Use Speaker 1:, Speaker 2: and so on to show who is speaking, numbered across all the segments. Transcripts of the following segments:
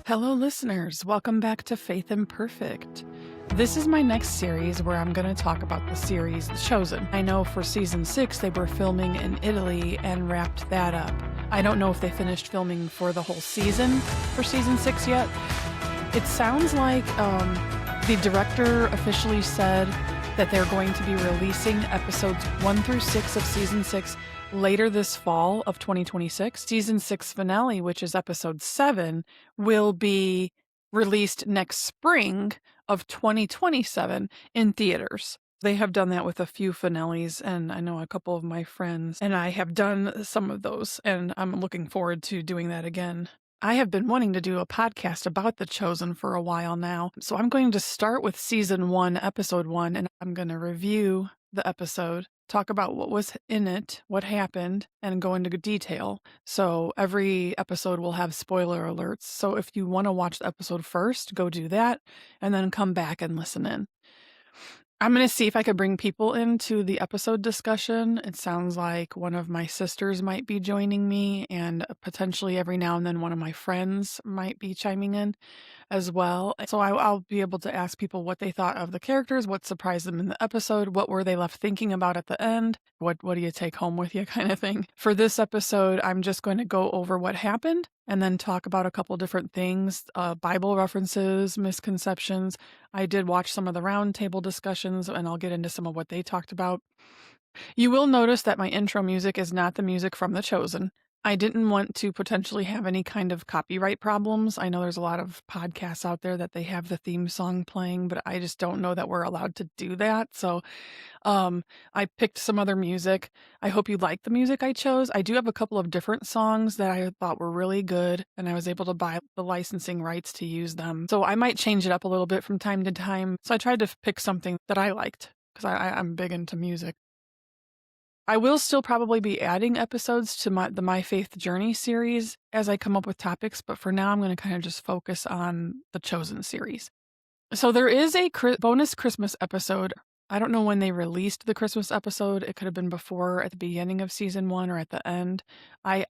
Speaker 1: Hello, listeners. Welcome back to Faith Imperfect. This is my next series where I'm going to talk about the series The Chosen. I know for season 6 they were filming in Italy and wrapped that up. I don't know if they finished filming for the whole season for season 6 yet. It sounds like the director officially said that they're going to be releasing episodes 1 through 6 of season 6 later this fall of 2026. Season 6 finale, which is episode 7, will be released next spring of 2027 in theaters. They have done that with a few finales, and I know a couple of my friends and I have done some of those, and I'm looking forward to doing that again. I have been wanting to do a podcast about The Chosen for a while now, so I'm going to start with season 1, episode 1, and I'm going to review the episode, talk about what was in it, what happened, and go into detail. So every episode will have spoiler alerts. So if you want to watch the episode first, go do that, and then come back and listen in. I'm going to see if I could bring people into the episode discussion. It sounds like one of my sisters might be joining me, and potentially every now and then one of my friends might be chiming in as well. So I'll be able to ask people what they thought of the characters, what surprised them in the episode, what were they left thinking about at the end, what do you take home with you kind of thing. For this episode, I'm just going to go over what happened and then talk about a couple different things, Bible references, misconceptions. I did watch some of the roundtable discussions, and I'll get into some of what they talked about. You will notice that my intro music is not the music from The Chosen. I didn't want to potentially have any kind of copyright problems. I know there's a lot of podcasts out there that they have the theme song playing, but I just don't know that we're allowed to do that. So I picked some other music. I hope you like the music I chose. I do have a couple of different songs that I thought were really good, and I was able to buy the licensing rights to use them. So I might change it up a little bit from time to time. So I tried to pick something that I liked because I'm big into music. I will still probably be adding episodes to the My Faith Journey series as I come up with topics, but for now I'm going to kind of just focus on the Chosen series. So there is a bonus Christmas episode. I don't know when they released the Christmas episode. It could have been before, at the beginning of season 1, or at the end. I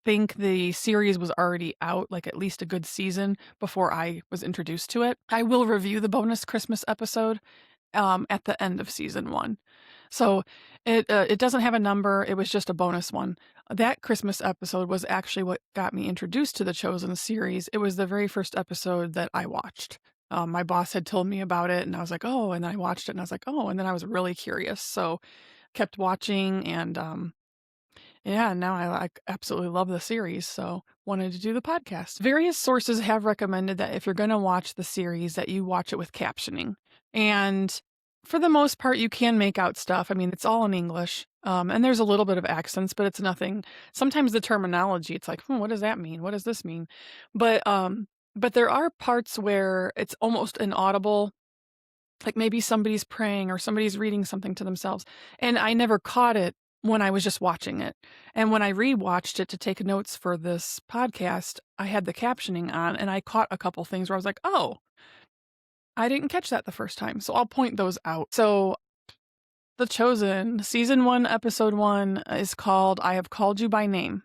Speaker 1: think the series was already out, like at least a good season before I was introduced to it. I will review the bonus Christmas episode at the end of season 1. So it doesn't have a number. It was just a bonus one. That Christmas episode was actually what got me introduced to the Chosen series. It was the very first episode that I watched. My boss had told me about it, and I was like, oh, and then I watched it, and I was like, oh, and then I was really curious. So kept watching, and yeah, now I absolutely love the series, so wanted to do the podcast. Various sources have recommended that if you're going to watch the series, that you watch it with captioning. And for the most part, you can make out stuff. I mean, it's all in English, and there's a little bit of accents, but it's nothing. Sometimes the terminology, it's like, what does that mean? What does this mean? But there are parts where it's almost inaudible, like maybe somebody's praying or somebody's reading something to themselves, and I never caught it when I was just watching it. And when I rewatched it to take notes for this podcast, I had the captioning on, and I caught a couple things where I was like, oh, I didn't catch that the first time. So I'll point those out. So The Chosen, season 1, episode 1 is called I Have Called You by Name.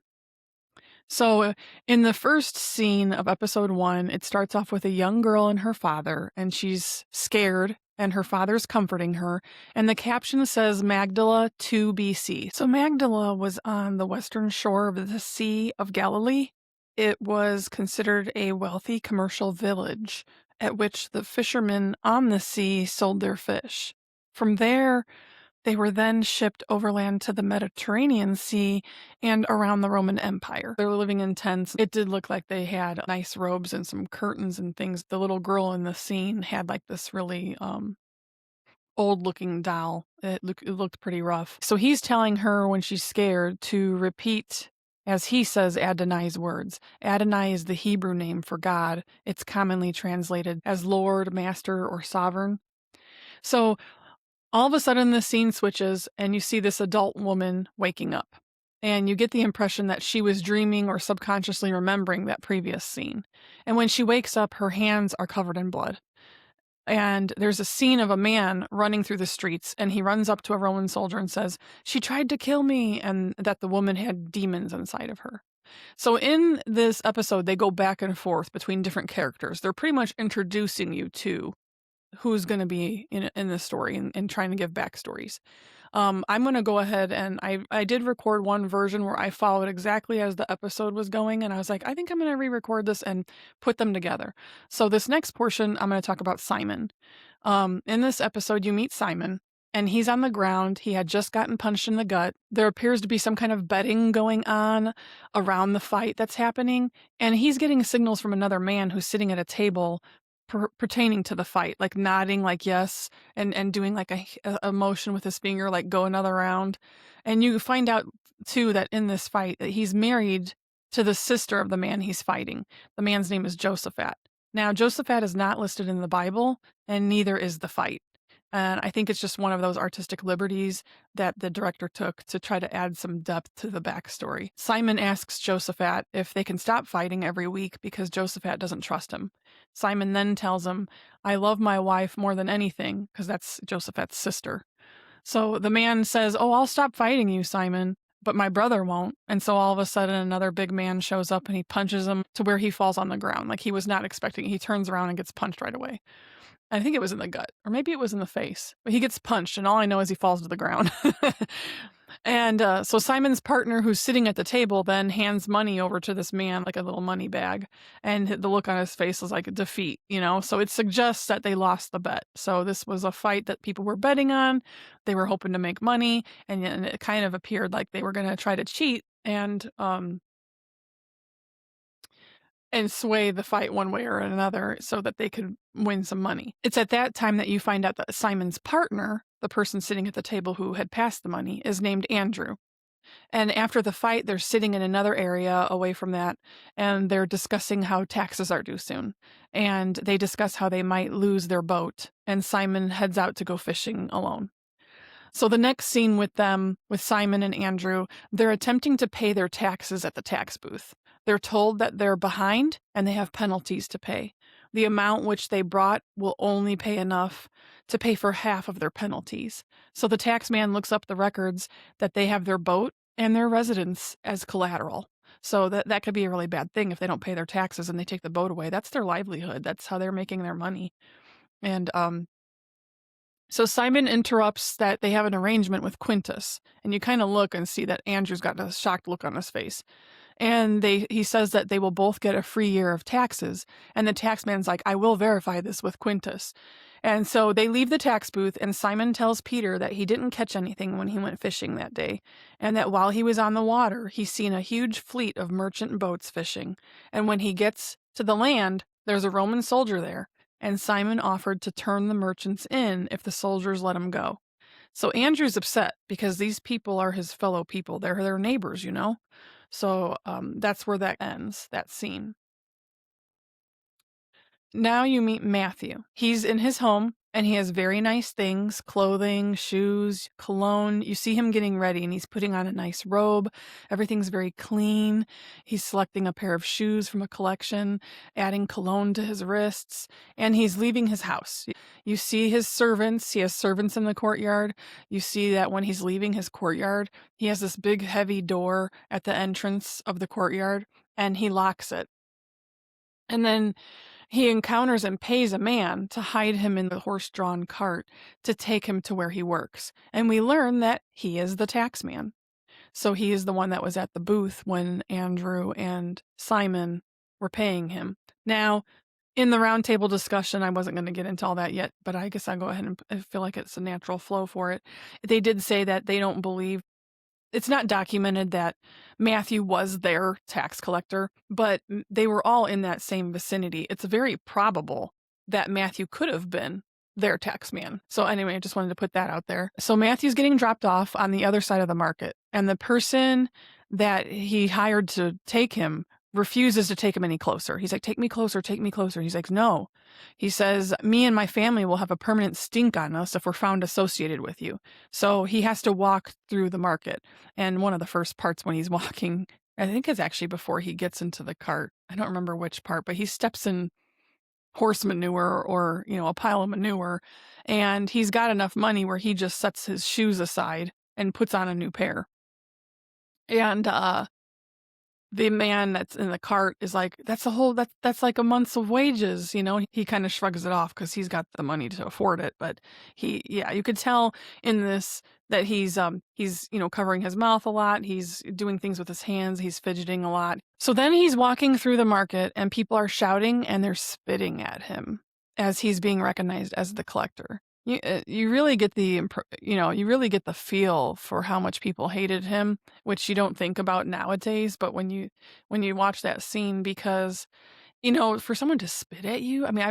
Speaker 1: So in the first scene of episode 1, it starts off with a young girl and her father, and she's scared, and her father's comforting her, and the caption says Magdala 2 BC. So Magdala was on the western shore of the Sea of Galilee. It was considered a wealthy commercial village at which the fishermen on the sea sold their fish. From there, they were then shipped overland to the Mediterranean Sea and around the Roman Empire. They were living in tents. It did look like they had nice robes and some curtains and things. The little girl in the scene had like this really old-looking doll. It looked pretty rough. So he's telling her when she's scared to repeat, as he says, Adonai's words. Adonai is the Hebrew name for God. It's commonly translated as Lord, Master, or Sovereign. So all of a sudden the scene switches and you see this adult woman waking up. And you get the impression that she was dreaming or subconsciously remembering that previous scene. And when she wakes up, her hands are covered in blood. And there's a scene of a man running through the streets, and he runs up to a Roman soldier and says, "She tried to kill me," and that the woman had demons inside of her. So in this episode, they go back and forth between different characters. They're pretty much introducing you to who's going to be in the story and trying to give backstories. I'm going to go ahead and I did record one version where I followed exactly as the episode was going, and I was like, I think I'm going to re-record this and put them together. So this next portion, I'm going to talk about Simon. In this episode, you meet Simon, and he's on the ground. He had just gotten punched in the gut. There appears to be some kind of betting going on around the fight that's happening, and he's getting signals from another man who's sitting at a table pertaining to the fight, like nodding like yes, and doing like a motion with his finger, like go another round. And you find out too that in this fight that he's married to the sister of the man he's fighting. The man's name is Josaphat. Now, Josaphat is not listed in the Bible, and neither is the fight. And I think it's just one of those artistic liberties that the director took to try to add some depth to the backstory. Simon asks Josaphat if they can stop fighting every week because Josaphat doesn't trust him. Simon then tells him, I love my wife more than anything, because that's Josaphat's sister. So the man says, oh, I'll stop fighting you, Simon, but my brother won't. And so all of a sudden another big man shows up and he punches him to where he falls on the ground. Like he was not expecting it. He turns around and gets punched right away. I think it was in the gut, or maybe it was in the face. But he gets punched, and all I know is he falls to the ground. And so Simon's partner, who's sitting at the table, then hands money over to this man, like a little money bag. And the look on his face is like defeat, you know? So it suggests that they lost the bet. So this was a fight that people were betting on. They were hoping to make money. And it kind of appeared like they were going to try to cheat and sway the fight one way or another so that they could win some money. It's at that time that you find out that Simon's partner, the person sitting at the table who had passed the money, is named Andrew. And after the fight, they're sitting in another area away from that, and they're discussing how taxes are due soon. And they discuss how they might lose their boat, and Simon heads out to go fishing alone. So the next scene with them, with Simon and Andrew, they're attempting to pay their taxes at the tax booth. They're told that they're behind and they have penalties to pay. The amount which they brought will only pay enough to pay for half of their penalties. So the tax man looks up the records that they have their boat and their residence as collateral. So that could be a really bad thing if they don't pay their taxes and they take the boat away. That's their livelihood. That's how they're making their money. And so Simon interrupts that they have an arrangement with Quintus, and you kind of look and see that Andrew's got a shocked look on his face. And he says that they will both get a free year of taxes, and the taxman's like, I will verify this with Quintus. And so they leave the tax booth, and Simon tells Peter that he didn't catch anything when he went fishing that day, and that while he was on the water, he's seen a huge fleet of merchant boats fishing. And when he gets to the land, there's a Roman soldier there, and Simon offered to turn the merchants in if the soldiers let him go. So Andrew's upset because these people are his fellow people. They're their neighbors, you know? So that's where that ends, that scene. Now you meet Matthew. He's in his home, and he has very nice things, clothing, shoes, cologne. You see him getting ready, and he's putting on a nice robe. Everything's very clean. He's selecting a pair of shoes from a collection, adding cologne to his wrists, and he's leaving his house. You see his servants. He has servants in the courtyard. You see that when he's leaving his courtyard, he has this big, heavy door at the entrance of the courtyard, and he locks it. And then he encounters and pays a man to hide him in the horse-drawn cart to take him to where he works. And we learn that he is the tax man. So he is the one that was at the booth when Andrew and Simon were paying him. Now, in the roundtable discussion, I wasn't going to get into all that yet, but I guess I'll go ahead and I feel like it's a natural flow for it. They did say that they don't believe it's not documented that Matthew was their tax collector, but they were all in that same vicinity. It's very probable that Matthew could have been their tax man. So anyway, I just wanted to put that out there. So Matthew's getting dropped off on the other side of the market, and the person that he hired to take him refuses to take him any closer. He's like, take me closer, take me closer. He's like, no. He says, me and my family will have a permanent stink on us if we're found associated with you. So he has to walk through the market. And one of the first parts when he's walking, I think it's actually before he gets into the cart. I don't remember which part, but he steps in horse manure or, a pile of manure. And he's got enough money where he just sets his shoes aside and puts on a new pair. And the man that's in the cart is like, that's like a month's of wages, you know? He kind of shrugs it off because he's got the money to afford it. But yeah, you could tell in this that he's, covering his mouth a lot. He's doing things with his hands. He's fidgeting a lot. So then he's walking through the market and people are shouting and they're spitting at him as he's being recognized as the collector. You really get you really get the feel for how much people hated him, which you don't think about nowadays. But when you watch that scene, because for someone to spit at you, I mean,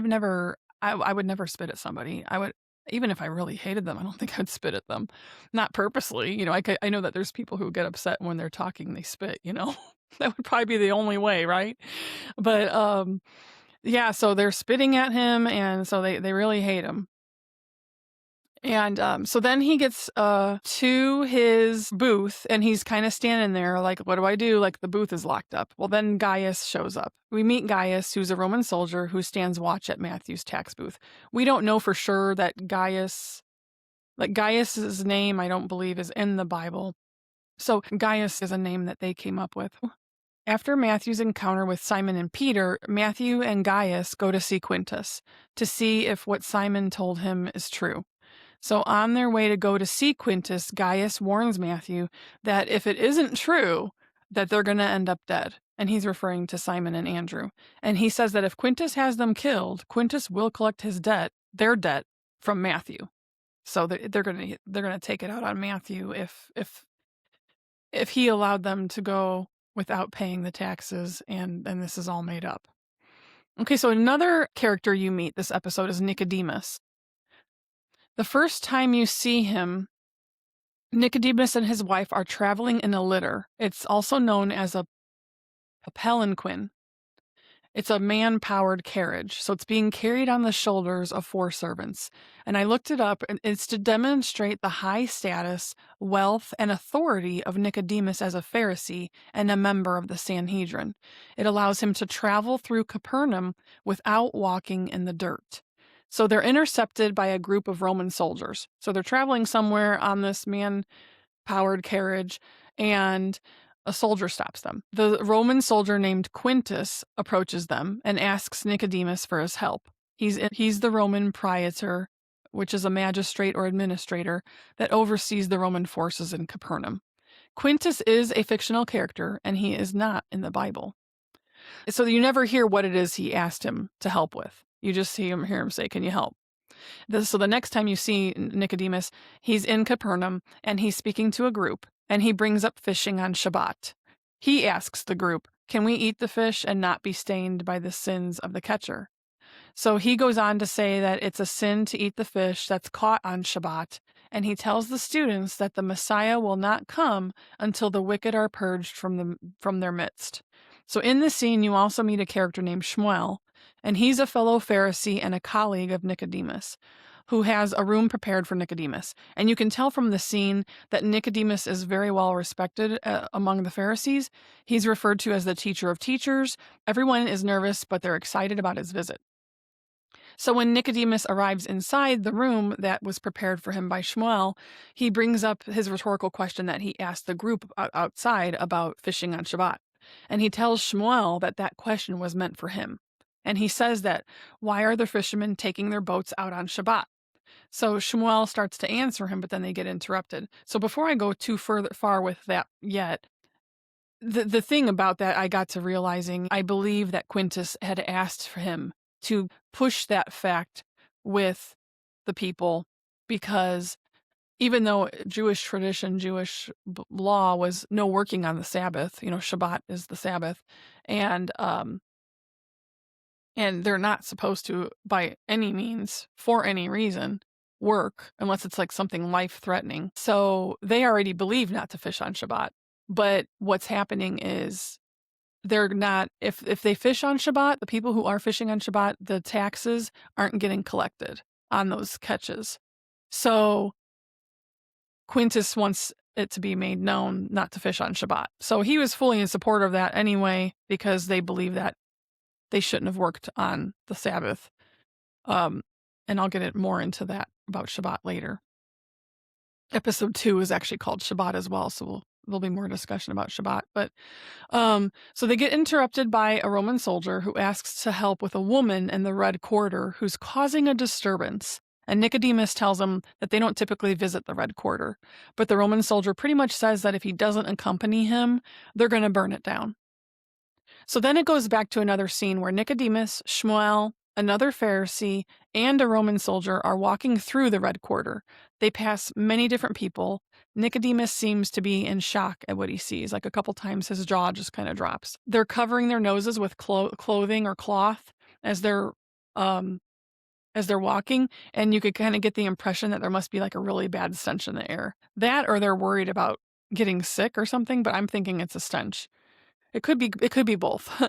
Speaker 1: I would never spit at somebody. I would, even if I really hated them, I don't think I'd spit at them, not purposely. I know that there's people who get upset when they're talking, they spit. That would probably be the only way, right? But yeah, so they're spitting at him, and so they really hate him. And so then he gets to his booth and he's kind of standing there like, what do I do? Like, the booth is locked up. Well, then Gaius shows up. We meet Gaius, who's a Roman soldier who stands watch at Matthew's tax booth. We don't know for sure that Gaius's name, I don't believe, is in the Bible. So Gaius is a name that they came up with. After Matthew's encounter with Simon and Peter, Matthew and Gaius go to see Quintus to see if what Simon told him is true. So on their way to go to see Quintus, Gaius warns Matthew that if it isn't true, that they're going to end up dead. And he's referring to Simon and Andrew. And he says that if Quintus has them killed, Quintus will collect their debt from Matthew. So they're going to take it out on Matthew if he allowed them to go without paying the taxes, and this is all made up. Okay, so another character you meet this episode is Nicodemus. The first time you see him, Nicodemus and his wife are traveling in a litter. It's also known as a palanquin. It's a man-powered carriage, so it's being carried on the shoulders of 4 servants. And I looked it up, and it's to demonstrate the high status, wealth, and authority of Nicodemus as a Pharisee and a member of the Sanhedrin. It allows him to travel through Capernaum without walking in the dirt. So they're intercepted by a group of Roman soldiers. So they're traveling somewhere on this man-powered carriage, and a soldier stops them. The Roman soldier named Quintus approaches them and asks Nicodemus for his help. He's the Roman praetor, which is a magistrate or administrator that oversees the Roman forces in Capernaum. Quintus is a fictional character, and he is not in the Bible. So you never hear what it is he asked him to help with. You just hear him say, "Can you help?" So the next time you see Nicodemus, he's in Capernaum and he's speaking to a group, and he brings up fishing on Shabbat. He asks the group, "Can we eat the fish and not be stained by the sins of the catcher?" So he goes on to say that it's a sin to eat the fish that's caught on Shabbat, and he tells the students that the Messiah will not come until the wicked are purged from their midst. So in this scene, you also meet a character named Shmuel, and he's a fellow Pharisee and a colleague of Nicodemus, who has a room prepared for Nicodemus. And you can tell from the scene that Nicodemus is very well respected among the Pharisees. He's referred to as the teacher of teachers. Everyone is nervous, but they're excited about his visit. So when Nicodemus arrives inside the room that was prepared for him by Shmuel, he brings up his rhetorical question that he asked the group outside about fishing on Shabbat. And he tells Shmuel that question was meant for him. And he says that, why are the fishermen taking their boats out on Shabbat? So Shmuel starts to answer him, but then they get interrupted. So before I go too far with that yet, the thing about that, I got to realizing, I believe that Quintus had asked for him to push that fact with the people, because even though Jewish tradition, Jewish law was no working on the Sabbath, Shabbat is the Sabbath, and they're not supposed to, by any means, for any reason, work unless it's like something life-threatening. So they already believe not to fish on Shabbat. But what's happening is they're not, if they fish on Shabbat, the people who are fishing on Shabbat, the taxes aren't getting collected on those catches. So Quintus wants it to be made known not to fish on Shabbat. So he was fully in support of that anyway, because they believe that they shouldn't have worked on the Sabbath. And I'll get it more into that about Shabbat later. Episode 2 is actually called Shabbat as well, so there'll be more discussion about Shabbat. But so they get interrupted by a Roman soldier who asks to help with a woman in the red quarter who's causing a disturbance. And Nicodemus tells him that they don't typically visit the red quarter. But the Roman soldier pretty much says that if he doesn't accompany him, they're going to burn it down. So then it goes back to another scene where Nicodemus, Shmuel, another Pharisee, and a Roman soldier are walking through the red quarter. They pass many different people. Nicodemus seems to be in shock at what he sees. Like a couple times his jaw just kind of drops. They're covering their noses with clothing or cloth as they're walking, and you could kind of get the impression that there must be like a really bad stench in the air. That or they're worried about getting sick or something, but I'm thinking it's a stench. It could be both.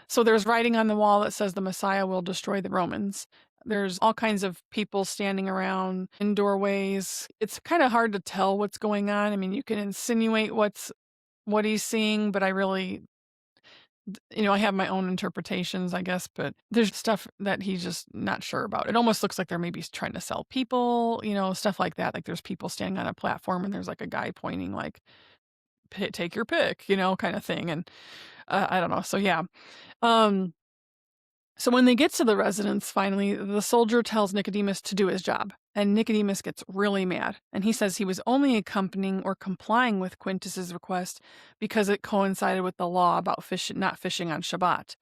Speaker 1: So there's writing on the wall that says the Messiah will destroy the Romans. There's all kinds of people standing around in doorways. It's kind of hard to tell what's going on. I mean, you can insinuate what he's seeing, but I really, I have my own interpretations, I guess, but there's stuff that he's just not sure about. It almost looks like they're maybe trying to sell people, stuff like that. Like there's people standing on a platform and there's like a guy pointing like, take your pick, kind of thing. And I don't know. So yeah. So when they get to the residence, finally, the soldier tells Nicodemus to do his job. And Nicodemus gets really mad. And he says he was only accompanying or complying with Quintus's request because it coincided with the law about not fishing on Shabbat.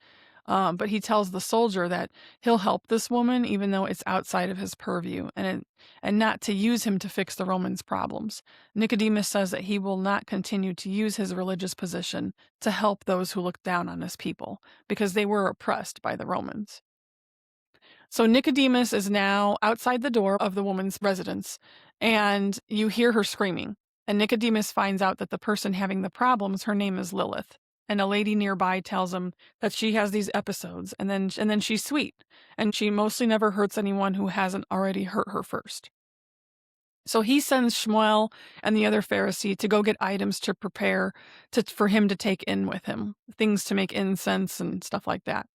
Speaker 1: But he tells the soldier that he'll help this woman even though it's outside of his purview and not to use him to fix the Romans' problems. Nicodemus says that he will not continue to use his religious position to help those who look down on his people because they were oppressed by the Romans. So Nicodemus is now outside the door of the woman's residence, and you hear her screaming. And Nicodemus finds out that the person having the problems, her name is Lilith. And a lady nearby tells him that she has these episodes, and then she's sweet, and she mostly never hurts anyone who hasn't already hurt her first. So he sends Shmuel and the other Pharisee to go get items to prepare for him to take in with him, things to make incense and stuff like that.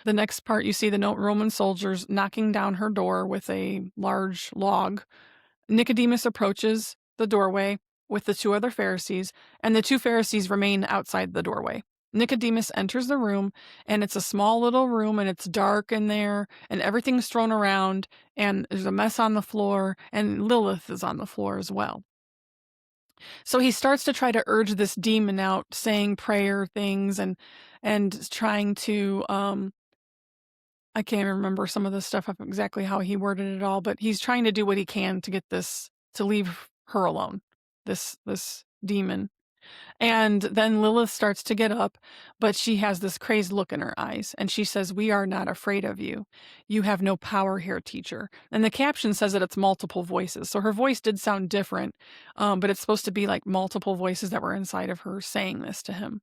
Speaker 1: The next part, you see the Roman soldiers knocking down her door with a large log. Nicodemus approaches the doorway with the two other Pharisees, and the two Pharisees remain outside the doorway. Nicodemus enters the room, and it's a small little room, and it's dark in there, and everything's thrown around, and there's a mess on the floor, and Lilith is on the floor as well. So he starts to try to urge this demon out, saying prayer things and trying to I can't remember some of the stuff of exactly how he worded it all, but he's trying to do what he can to get this to leave her alone, this demon. And then Lilith starts to get up, but she has this crazed look in her eyes, and she says, "We are not afraid of you. You have no power here, teacher." And the caption says that it's multiple voices, so her voice did sound different, but it's supposed to be like multiple voices that were inside of her saying this to him.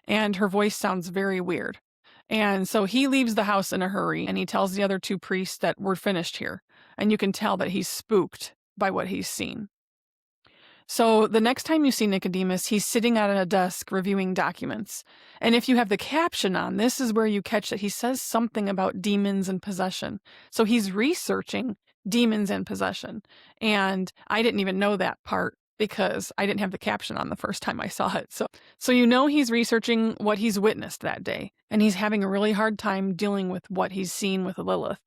Speaker 1: And her voice sounds very weird. And so he leaves the house in a hurry, and he tells the other two priests that we're finished here. And you can tell that he's spooked by what he's seen. So the next time you see Nicodemus, he's sitting at a desk reviewing documents. And if you have the caption on, this is where you catch that he says something about demons and possession. So he's researching demons and possession. And I didn't even know that part because I didn't have the caption on the first time I saw it. So he's researching what he's witnessed that day, and he's having a really hard time dealing with what he's seen with Lilith.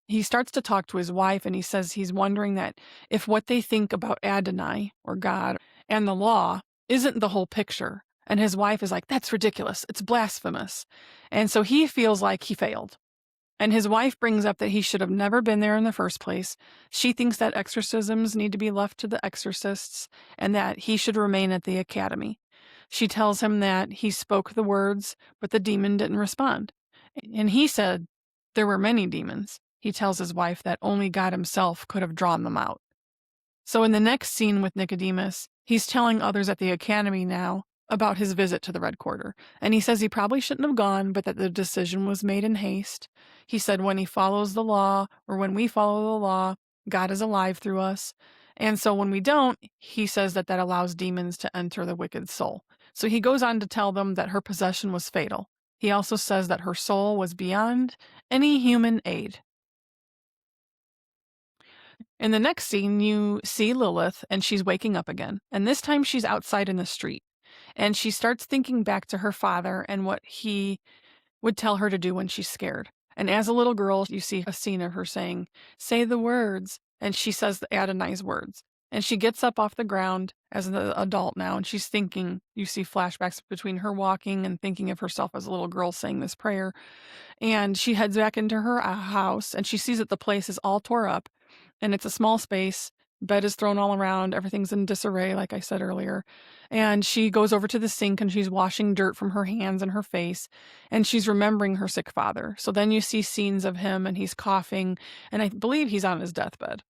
Speaker 1: He starts to talk to his wife, and he says he's wondering that if what they think about Adonai, or God, and the law isn't the whole picture. And his wife is like, "That's ridiculous. It's blasphemous." And so he feels like he failed. And his wife brings up that he should have never been there in the first place. She thinks that exorcisms need to be left to the exorcists and that he should remain at the academy. She tells him that he spoke the words, but the demon didn't respond. And he said there were many demons. He tells his wife that only God himself could have drawn them out. So in the next scene with Nicodemus, he's telling others at the academy now about his visit to the Red Quarter. And he says he probably shouldn't have gone, but that the decision was made in haste. He said when he follows the law, or when we follow the law, God is alive through us. And so when we don't, he says that allows demons to enter the wicked soul. So he goes on to tell them that her possession was fatal. He also says that her soul was beyond any human aid. In the next scene, you see Lilith, and she's waking up again. And this time she's outside in the street. And she starts thinking back to her father and what he would tell her to do when she's scared. And as a little girl, you see a scene of her saying, "Say the words." And she says the Adonai's words. And she gets up off the ground as an adult now, and she's thinking, you see flashbacks between her walking and thinking of herself as a little girl saying this prayer. And she heads back into her house, and she sees that the place is all tore up, and it's a small space. Bed is thrown all around. Everything's in disarray, like I said earlier. And she goes over to the sink, and she's washing dirt from her hands and her face, and she's remembering her sick father. So then you see scenes of him, and he's coughing, and I believe he's on his deathbed.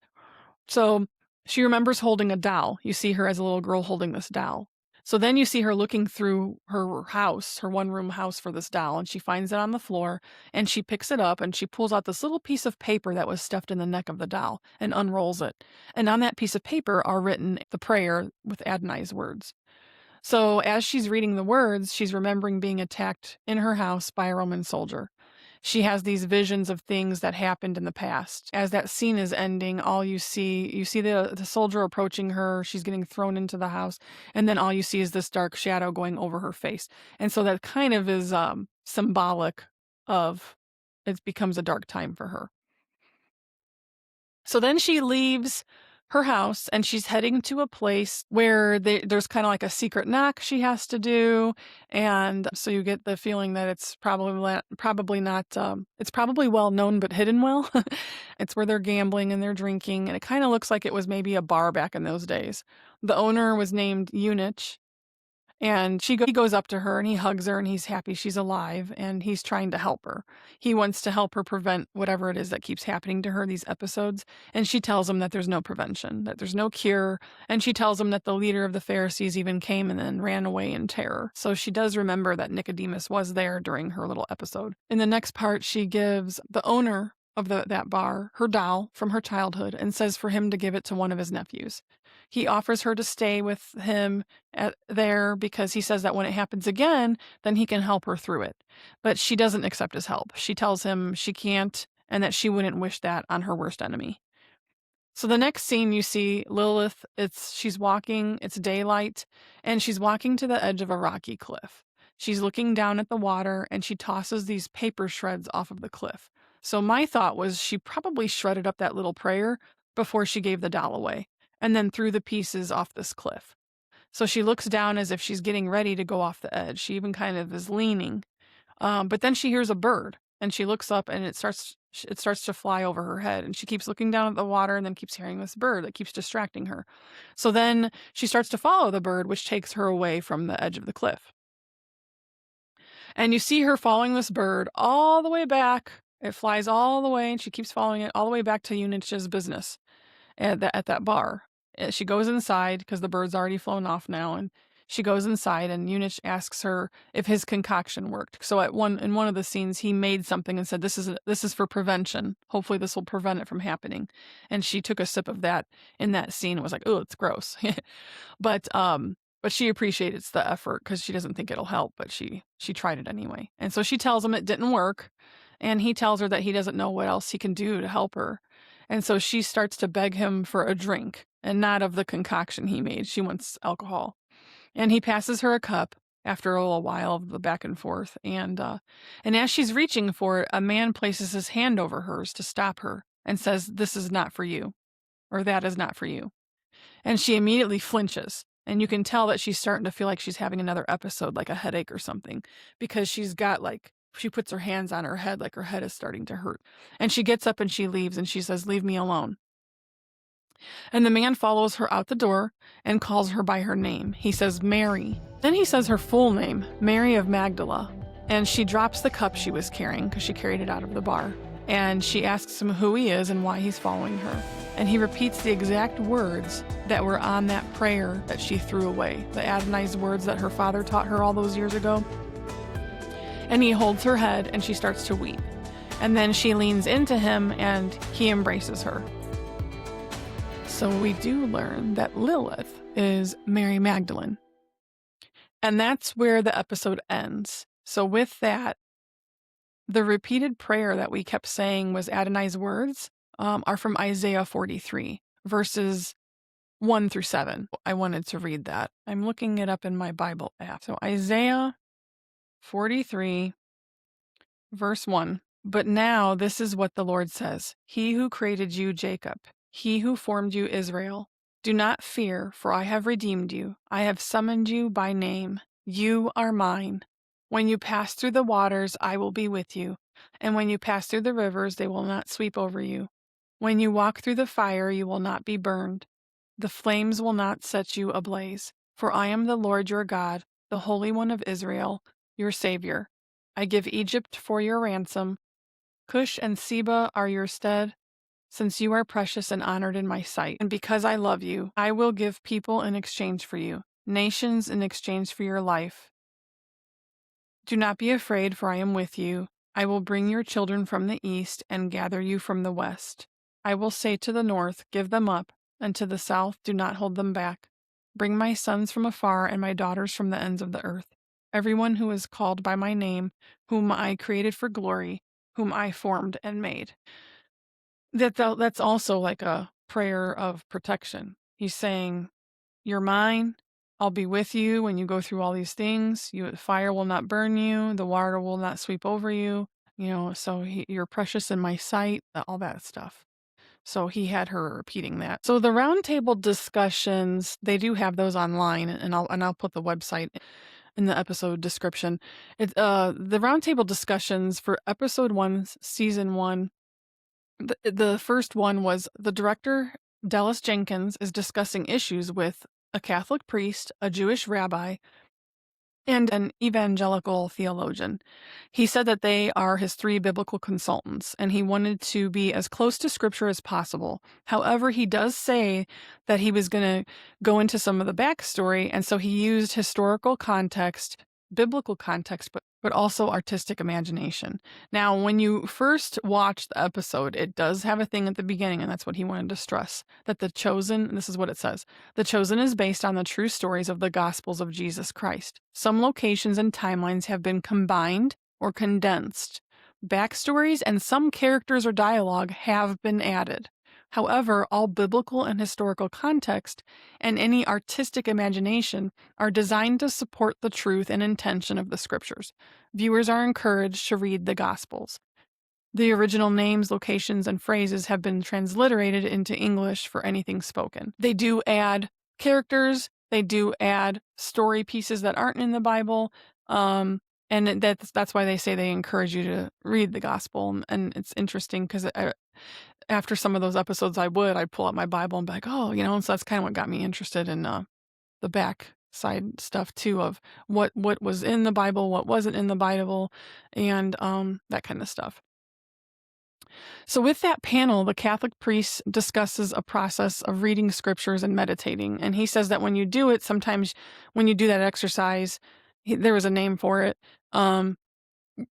Speaker 1: So she remembers holding a doll. You see her as a little girl holding this doll. So then you see her looking through her house, her one-room house, for this doll, and she finds it on the floor, and she picks it up, and she pulls out this little piece of paper that was stuffed in the neck of the doll and unrolls it. And on that piece of paper are written the prayer with Adonai's words. So as she's reading the words, she's remembering being attacked in her house by a Roman soldier. She has these visions of things that happened in the past. As that scene is ending, all you see the soldier approaching her, she's getting thrown into the house, and then all you see is this dark shadow going over her face. And so that kind of is symbolic of it becomes a dark time for her. So then she leaves her house and she's heading to a place where there's kind of like a secret knock she has to do. And so you get the feeling that it's probably not, it's probably well known but hidden well. It's where they're gambling and they're drinking. And it kind of looks like it was maybe a bar back in those days. The owner was named Eunich. And he goes up to her and he hugs her and he's happy she's alive and he's trying to help her. He wants to help her prevent whatever it is that keeps happening to her, these episodes. And she tells him that there's no prevention, that there's no cure. And she tells him that the leader of the Pharisees even came and then ran away in terror. So she does remember that Nicodemus was there during her little episode. In the next part, she gives the owner of that bar her doll from her childhood and says for him to give it to one of his nephews. He offers her to stay with him there because he says that when it happens again, then he can help her through it. But she doesn't accept his help. She tells him she can't and that she wouldn't wish that on her worst enemy. So the next scene you see Lilith, she's walking, it's daylight, and she's walking to the edge of a rocky cliff. She's looking down at the water and she tosses these paper shreds off of the cliff. So my thought was she probably shredded up that little prayer before she gave the doll away and then threw the pieces off this cliff. So she looks down as if she's getting ready to go off the edge. She even kind of is leaning. But then she hears a bird and she looks up and it starts to fly over her head. And she keeps looking down at the water and then keeps hearing this bird that keeps distracting her. So then she starts to follow the bird, which takes her away from the edge of the cliff. And you see her following this bird all the way back. It flies all the way and she keeps following it all the way back to Eunich's business at that bar. She goes inside because the bird's already flown off now, and she goes inside and Eunich asks her if his concoction worked. So in one of the scenes, he made something and said, this is for prevention. Hopefully this will prevent it from happening. And she took a sip of that in that scene and was like, oh, it's gross. But she appreciates the effort because she doesn't think it'll help, but she tried it anyway. And so she tells him it didn't work. And he tells her that he doesn't know what else he can do to help her. And so she starts to beg him for a drink and not of the concoction he made. She wants alcohol. And he passes her a cup after a little while of the back and forth. And as she's reaching for it, a man places his hand over hers to stop her and says, this is not for you, or that is not for you. And she immediately flinches. And you can tell that she's starting to feel like she's having another episode, like a headache or something, because she puts her hands on her head like her head is starting to hurt. And she gets up and she leaves and she says, leave me alone. And the man follows her out the door and calls her by her name. He says, Mary. Then he says her full name, Mary of Magdala. And she drops the cup she was carrying because she carried it out of the bar. And she asks him who he is and why he's following her. And he repeats the exact words that were on that prayer that she threw away, the Adonai's words that her father taught her all those years ago. And he holds her head and she starts to weep. And then she leans into him and he embraces her. So we do learn that Lilith is Mary Magdalene. And that's where the episode ends. So with that, the repeated prayer that we kept saying was Adonai's words. are from Isaiah 43, verses 1 through 7. I wanted to read that. I'm looking it up in my Bible app. So Isaiah 43, verse 1. But now this is what the Lord says: He who created you, Jacob, he who formed you, Israel. Do not fear, for I have redeemed you. I have summoned you by name. You are mine. When you pass through the waters, I will be with you. And when you pass through the rivers, they will not sweep over you. When you walk through the fire, you will not be burned. The flames will not set you ablaze. For I am the Lord your God, the Holy One of Israel, your Savior. I give Egypt for your ransom. Cush and Seba are your stead, since you are precious and honored in my sight. And because I love you, I will give people in exchange for you, nations in exchange for your life. Do not be afraid, for I am with you. I will bring your children from the east and gather you from the west. I will say to the north, give them up, and to the south, do not hold them back. Bring my sons from afar and my daughters from the ends of the earth. Everyone who is called by my name, whom I created for glory, whom I formed and made. That's also like a prayer of protection. He's saying, you're mine. I'll be with you when you go through all these things. Fire will not burn you. The water will not sweep over you. So you're precious in my sight, all that stuff. So he had her repeating that. So the roundtable discussions, they do have those online, and I'll put the website in the episode description. The roundtable discussions for episode 1, season 1. The first one was the director, Dallas Jenkins, is discussing issues with a Catholic priest, a Jewish rabbi, and an evangelical theologian. He said that they are his 3 biblical consultants, and he wanted to be as close to Scripture as possible. However, he does say that he was going to go into some of the backstory, and so he used historical context, biblical context, but also artistic imagination. Now, when you first watch the episode, it does have a thing at the beginning, and that's what he wanted to stress, that The Chosen, this is what it says, The Chosen is based on the true stories of the Gospels of Jesus Christ. Some locations and timelines have been combined or condensed. Backstories and some characters or dialogue have been added. However, all biblical and historical context and any artistic imagination are designed to support the truth and intention of the Scriptures. Viewers are encouraged to read the Gospels. The original names, locations, and phrases have been transliterated into English for anything spoken. They do add characters, they do add story pieces that aren't in the Bible, and that's why they say they encourage you to read the Gospel. And it's interesting because after some of those episodes, I'd pull out my Bible and be like, oh, so that's kind of what got me interested in the back side stuff too, of what was in the Bible, what wasn't in the Bible, and that kind of stuff. So with that panel, the Catholic priest discusses a process of reading scriptures and meditating. And he says that when you do it, sometimes when you do that exercise, there was a name for it,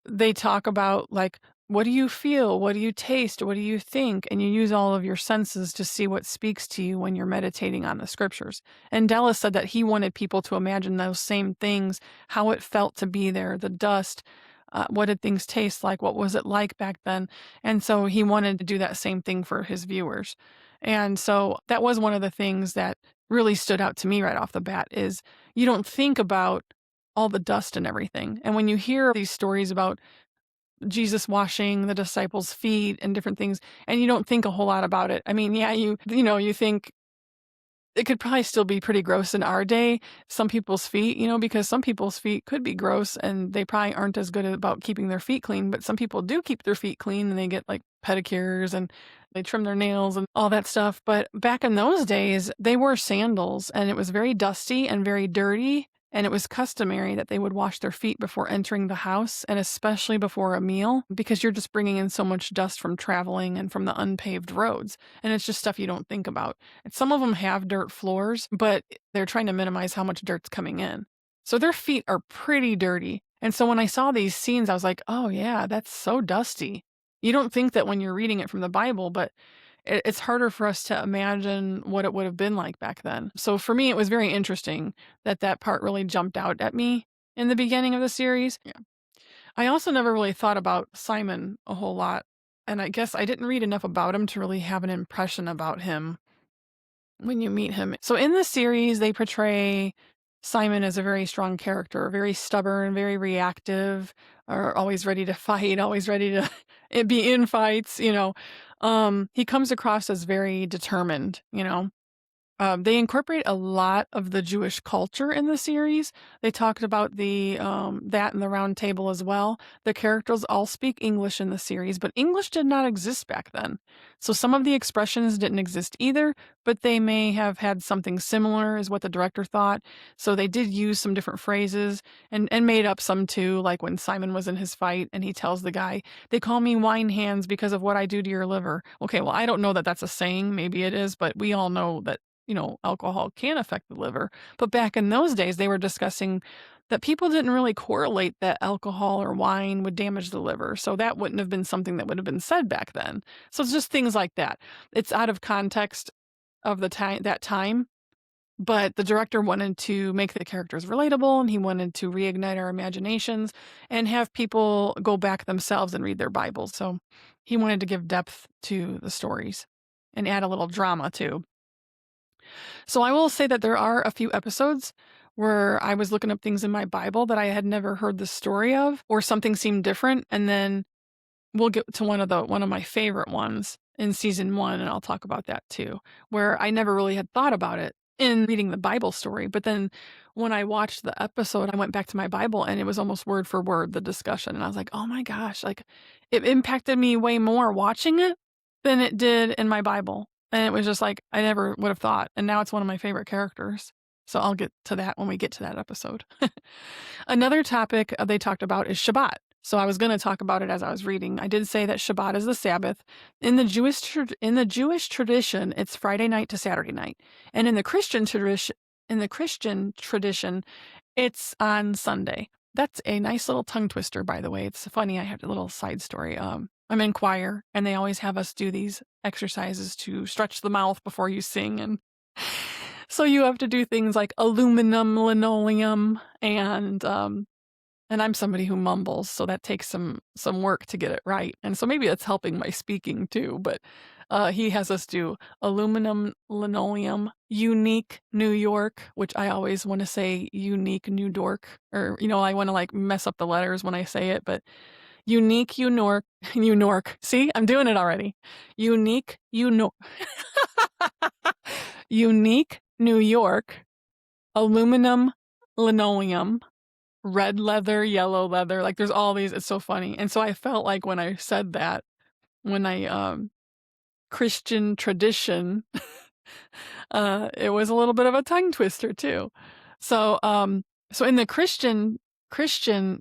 Speaker 1: they talk about, like, what do you feel? What do you taste? What do you think? And you use all of your senses to see what speaks to you when you're meditating on the scriptures. And Dallas said that he wanted people to imagine those same things, how it felt to be there, the dust, what did things taste like? What was it like back then? And so he wanted to do that same thing for his viewers. And so that was one of the things that really stood out to me right off the bat, is you don't think about all the dust and everything. And when you hear these stories about Jesus washing the disciples' feet and different things, and you don't think a whole lot about it. I mean, yeah, you think it could probably still be pretty gross in our day, some people's feet, because some people's feet could be gross and they probably aren't as good about keeping their feet clean, but some people do keep their feet clean and they get like pedicures and they trim their nails and all that stuff. But back in those days, they wore sandals and it was very dusty and very dirty. And it was customary that they would wash their feet before entering the house, and especially before a meal, because you're just bringing in so much dust from traveling and from the unpaved roads. And it's just stuff you don't think about. And some of them have dirt floors, but they're trying to minimize how much dirt's coming in. So their feet are pretty dirty. And so when I saw these scenes, I was like, oh yeah, that's so dusty. You don't think that when you're reading it from the Bible, but it's harder for us to imagine what it would have been like back then. So for me, it was very interesting that part really jumped out at me in the beginning of the series. Yeah. I also never really thought about Simon a whole lot. And I guess I didn't read enough about him to really have an impression about him when you meet him. So in the series, they portray Simon as a very strong character, very stubborn, very reactive, or always ready to fight, always ready to be in fights, you know. He comes across as very determined, you know. They incorporate a lot of the Jewish culture in the series. They talked about the that in the Round Table as well. The characters all speak English in the series, but English did not exist back then. So some of the expressions didn't exist either, but they may have had something similar, is what the director thought. So they did use some different phrases and made up some too, like when Simon was in his fight and he tells the guy, "They call me wine hands because of what I do to your liver." Okay, well, I don't know that that's a saying. Maybe it is, but we all know that alcohol can affect the liver. But back in those days, they were discussing that people didn't really correlate that alcohol or wine would damage the liver. So that wouldn't have been something that would have been said back then. So it's just things like that. It's out of context of that time. But the director wanted to make the characters relatable, and he wanted to reignite our imaginations and have people go back themselves and read their Bibles. So he wanted to give depth to the stories and add a little drama too. So I will say that there are a few episodes where I was looking up things in my Bible that I had never heard the story of, or something seemed different. And then we'll get to one of my favorite ones in season 1, and I'll talk about that too, where I never really had thought about it in reading the Bible story. But then when I watched the episode, I went back to my Bible and it was almost word for word, the discussion. And I was like, oh my gosh, like it impacted me way more watching it than it did in my Bible. And it was just like, I never would have thought. And now it's one of my favorite characters. So I'll get to that when we get to that episode. Another topic they talked about is Shabbat. So I was going to talk about it as I was reading. I did say that Shabbat is the Sabbath. In the Jewish tradition, it's Friday night to Saturday night. And in the Christian tradition, it's on Sunday. That's a nice little tongue twister, by the way. It's funny. I have a little side story. I'm in choir, and they always have us do these exercises to stretch the mouth before you sing. And so you have to do things like aluminum, linoleum, and I'm somebody who mumbles, so that takes some work to get it right. And so maybe it's helping my speaking too, but he has us do aluminum, linoleum, unique New York, which I always want to say unique New Dork, or, I want to like mess up the letters when I say it, but unique Unork. See, I'm doing it already. Unique Unork. Unique New York, aluminum, linoleum, red leather, yellow leather. Like there's all these. It's so funny. And so I felt like when I said that, when I Christian tradition, it was a little bit of a tongue twister too. So in the Christian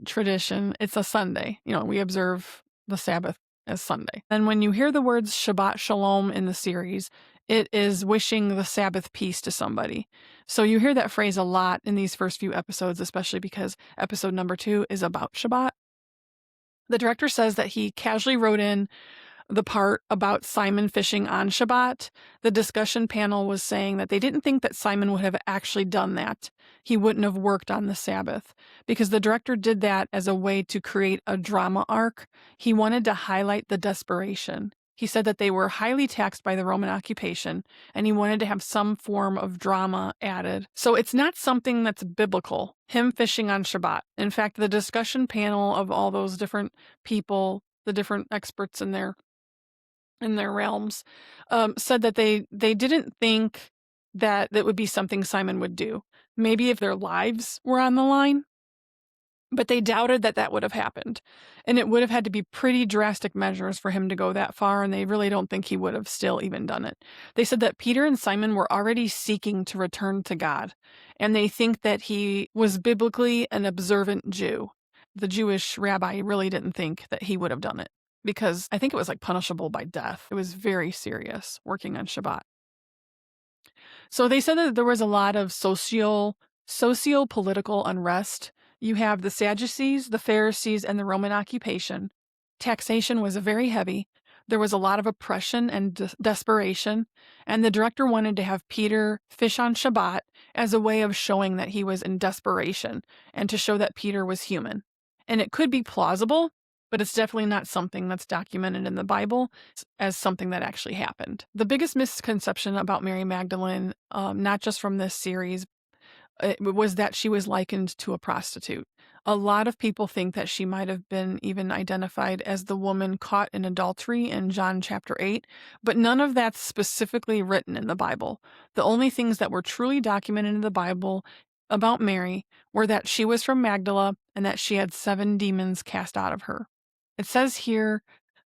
Speaker 1: tradition, it's a Sunday. We observe the Sabbath as Sunday. And when you hear the words Shabbat Shalom in the series, it is wishing the Sabbath peace to somebody. So you hear that phrase a lot in these first few episodes, especially because episode number 2 is about Shabbat. The director says that he casually wrote in the part about Simon fishing on Shabbat. The discussion panel was saying that they didn't think that Simon would have actually done that. He wouldn't have worked on the Sabbath because the director did that as a way to create a drama arc. He wanted to highlight the desperation. He said that they were highly taxed by the Roman occupation, and he wanted to have some form of drama added. So it's not something that's biblical, him fishing on Shabbat. In fact, the discussion panel of all those different people, the different experts in their realms, said that they didn't think that would be something Simon would do. Maybe if their lives were on the line, but they doubted that would have happened. And it would have had to be pretty drastic measures for him to go that far, and they really don't think he would have still even done it. They said that Peter and Simon were already seeking to return to God, and they think that he was biblically an observant Jew. The Jewish rabbi really didn't think that he would have done it, because I think it was like punishable by death. It was very serious working on Shabbat. So they said that there was a lot of socio-political unrest. You have the Sadducees, the Pharisees, and the Roman occupation. Taxation was very heavy. There was a lot of oppression and desperation. And the director wanted to have Peter fish on Shabbat as a way of showing that he was in desperation and to show that Peter was human. And it could be plausible but it's definitely not something that's documented in the Bible as something that actually happened. The biggest misconception about Mary Magdalene, not just from this series, it was that she was likened to a prostitute. A lot of people think that she might have been even identified as the woman caught in adultery in John chapter 8, but none of that's specifically written in the Bible. The only things that were truly documented in the Bible about Mary were that she was from Magdala and that she had 7 demons cast out of her. It says here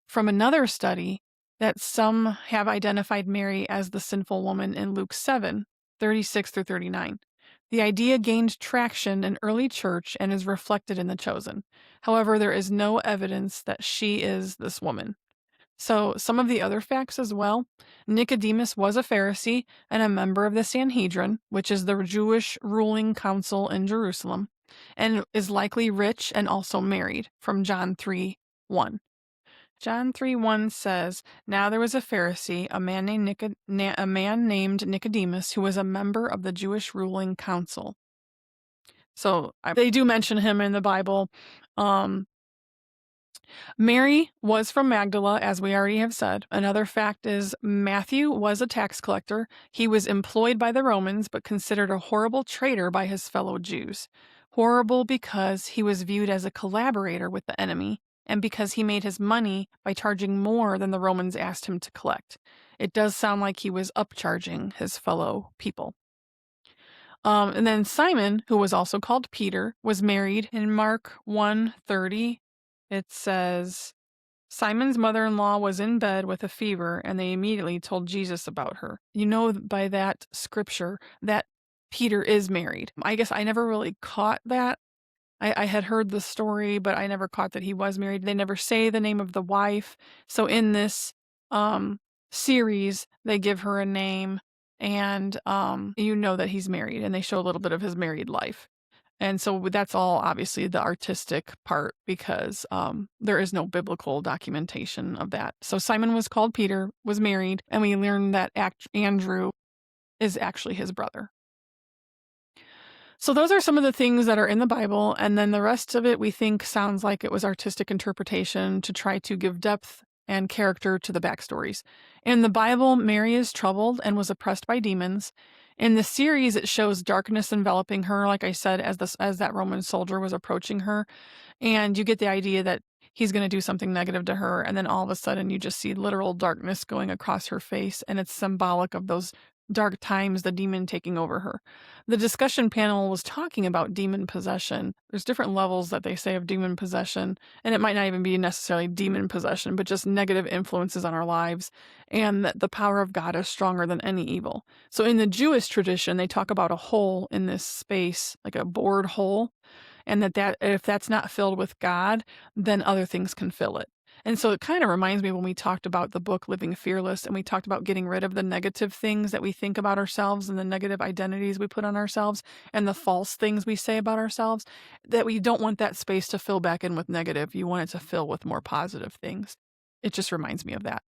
Speaker 1: from another study that some have identified Mary as the sinful woman in Luke 7:36 through 39. The idea gained traction in early church and is reflected in The Chosen. However, there is no evidence that she is this woman. So, some of the other facts as well. Nicodemus was a Pharisee and a member of the Sanhedrin, which is the Jewish ruling council in Jerusalem, and is likely rich and also married, from John 3:1. John 3:1 says, "Now there was a Pharisee, a man named Nicodemus, who was a member of the Jewish ruling council." So they do mention him in the Bible. Mary was from Magdala, as we already have said. Another fact is Matthew was a tax collector. He was employed by the Romans, but considered a horrible traitor by his fellow Jews. Horrible because he was viewed as a collaborator with the enemy, and because he made his money by charging more than the Romans asked him to collect. It does sound like he was upcharging his fellow people. And then Simon, who was also called Peter, was married. In Mark 1:30, it says, Simon's mother-in-law was in bed with a fever, and they immediately told Jesus about her. You know by that scripture that Peter is married. I guess I never really caught that. I had heard the story, but I never caught that he was married. They never say the name of the wife. So in this series, they give her a name, and you know that he's married, and they show a little bit of his married life. And so that's all obviously the artistic part, because there is no biblical documentation of that. So Simon was called Peter, was married, and we learn that Andrew is actually his brother. So those are some of the things that are in the Bible, and then the rest of it we think sounds like it was artistic interpretation to try to give depth and character to the backstories. In the Bible, Mary is troubled and was oppressed by demons. In the series, it shows darkness enveloping her, like I said, as that Roman soldier was approaching her, and you get the idea that he's going to do something negative to her, and then all of a sudden you just see literal darkness going across her face, and it's symbolic of those dark times, the demon taking over her. The discussion panel was talking about demon possession. There's different levels that they say of demon possession, and it might not even be necessarily demon possession, but just negative influences on our lives, and that the power of God is stronger than any evil. So in the Jewish tradition, they talk about a hole in this space, like a bored hole, and that if that's not filled with God, then other things can fill it. And so it kind of reminds me when we talked about the book Living Fearless, and we talked about getting rid of the negative things that we think about ourselves and the negative identities we put on ourselves and the false things we say about ourselves, that we don't want that space to fill back in with negative. You want it to fill with more positive things. It just reminds me of that.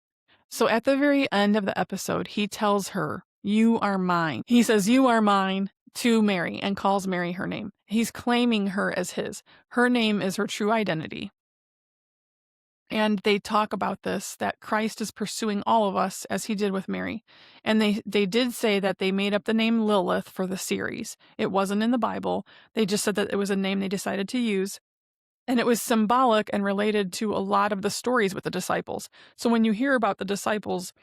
Speaker 1: So at the very end of the episode, he tells her, "You are mine." He says, "You are mine," to Mary, and calls Mary her name. He's claiming her as his. Her name is her true identity. And they talk about this, that Christ is pursuing all of us as he did with Mary. And they did say that they made up the name Lilith for the series. It wasn't in the Bible. They just said that it was a name they decided to use. And it was symbolic and related to a lot of the stories with the disciples. So when you hear about the disciples,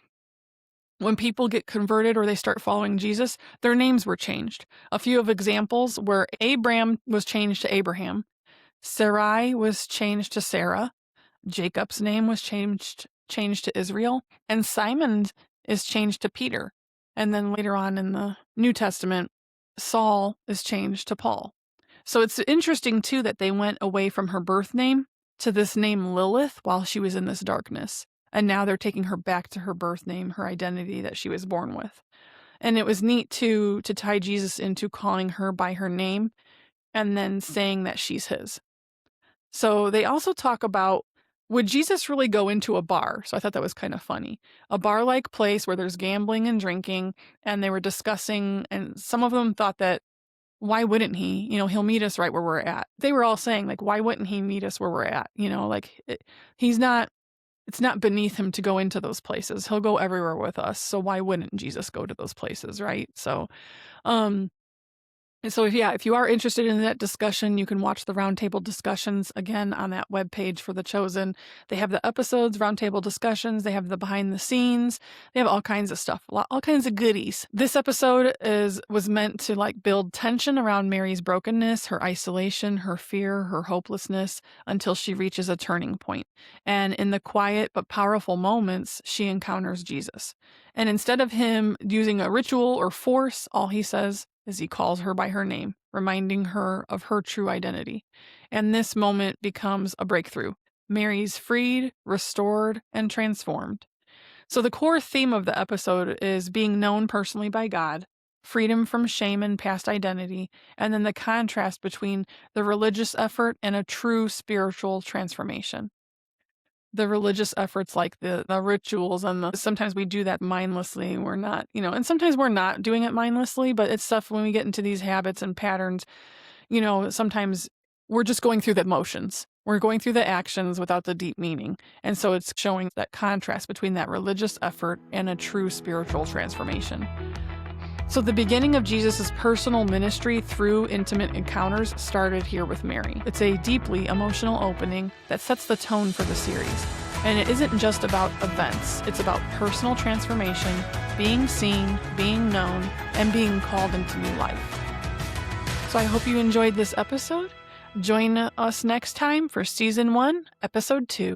Speaker 1: when people get converted or they start following Jesus, their names were changed. A few of examples were Abram was changed to Abraham. Sarai was changed to Sarah. Jacob's name was changed to Israel, and Simon is changed to Peter. And then later on in the New Testament, Saul is changed to Paul. So it's interesting too that they went away from her birth name to this name Lilith while she was in this darkness. And now they're taking her back to her birth name, her identity that she was born with. And it was neat to tie Jesus into calling her by her name and then saying that she's his. So they also talk about, would Jesus really go into a bar? So I thought that was kind of funny. A bar-like place where there's gambling and drinking, and they were discussing, and some of them thought that why wouldn't he? He'll meet us right where we're at. They were all saying, like, why wouldn't he meet us where we're at? He's not, it's not beneath him to go into those places. He'll go everywhere with us. So why wouldn't Jesus go to those places, right? Um, if you are interested in that discussion, you can watch the roundtable discussions again on that webpage for The Chosen. They have the episodes, roundtable discussions, they have the behind the scenes, they have all kinds of stuff, all kinds of goodies. This episode was meant to build tension around Mary's brokenness, her isolation, her fear, her hopelessness, until she reaches a turning point. And in the quiet but powerful moments, she encounters Jesus. And instead of him using a ritual or force, all he says is he calls her by her name, reminding her of her true identity. And this moment becomes a breakthrough. Mary's freed, restored, and transformed. So the core theme of the episode is being known personally by God, freedom from shame and past identity, and then the contrast between the religious effort and a true spiritual transformation. The religious efforts, like the rituals, and sometimes we do that mindlessly. We're not, and sometimes we're not doing it mindlessly, but it's stuff when we get into these habits and patterns, sometimes we're just going through the motions. We're going through the actions without the deep meaning. And so it's showing that contrast between that religious effort and a true spiritual transformation. So the beginning of Jesus' personal ministry through intimate encounters started here with Mary. It's a deeply emotional opening that sets the tone for the series. And it isn't just about events. It's about personal transformation, being seen, being known, and being called into new life. So I hope you enjoyed this episode. Join us next time for Season 1, Episode 2.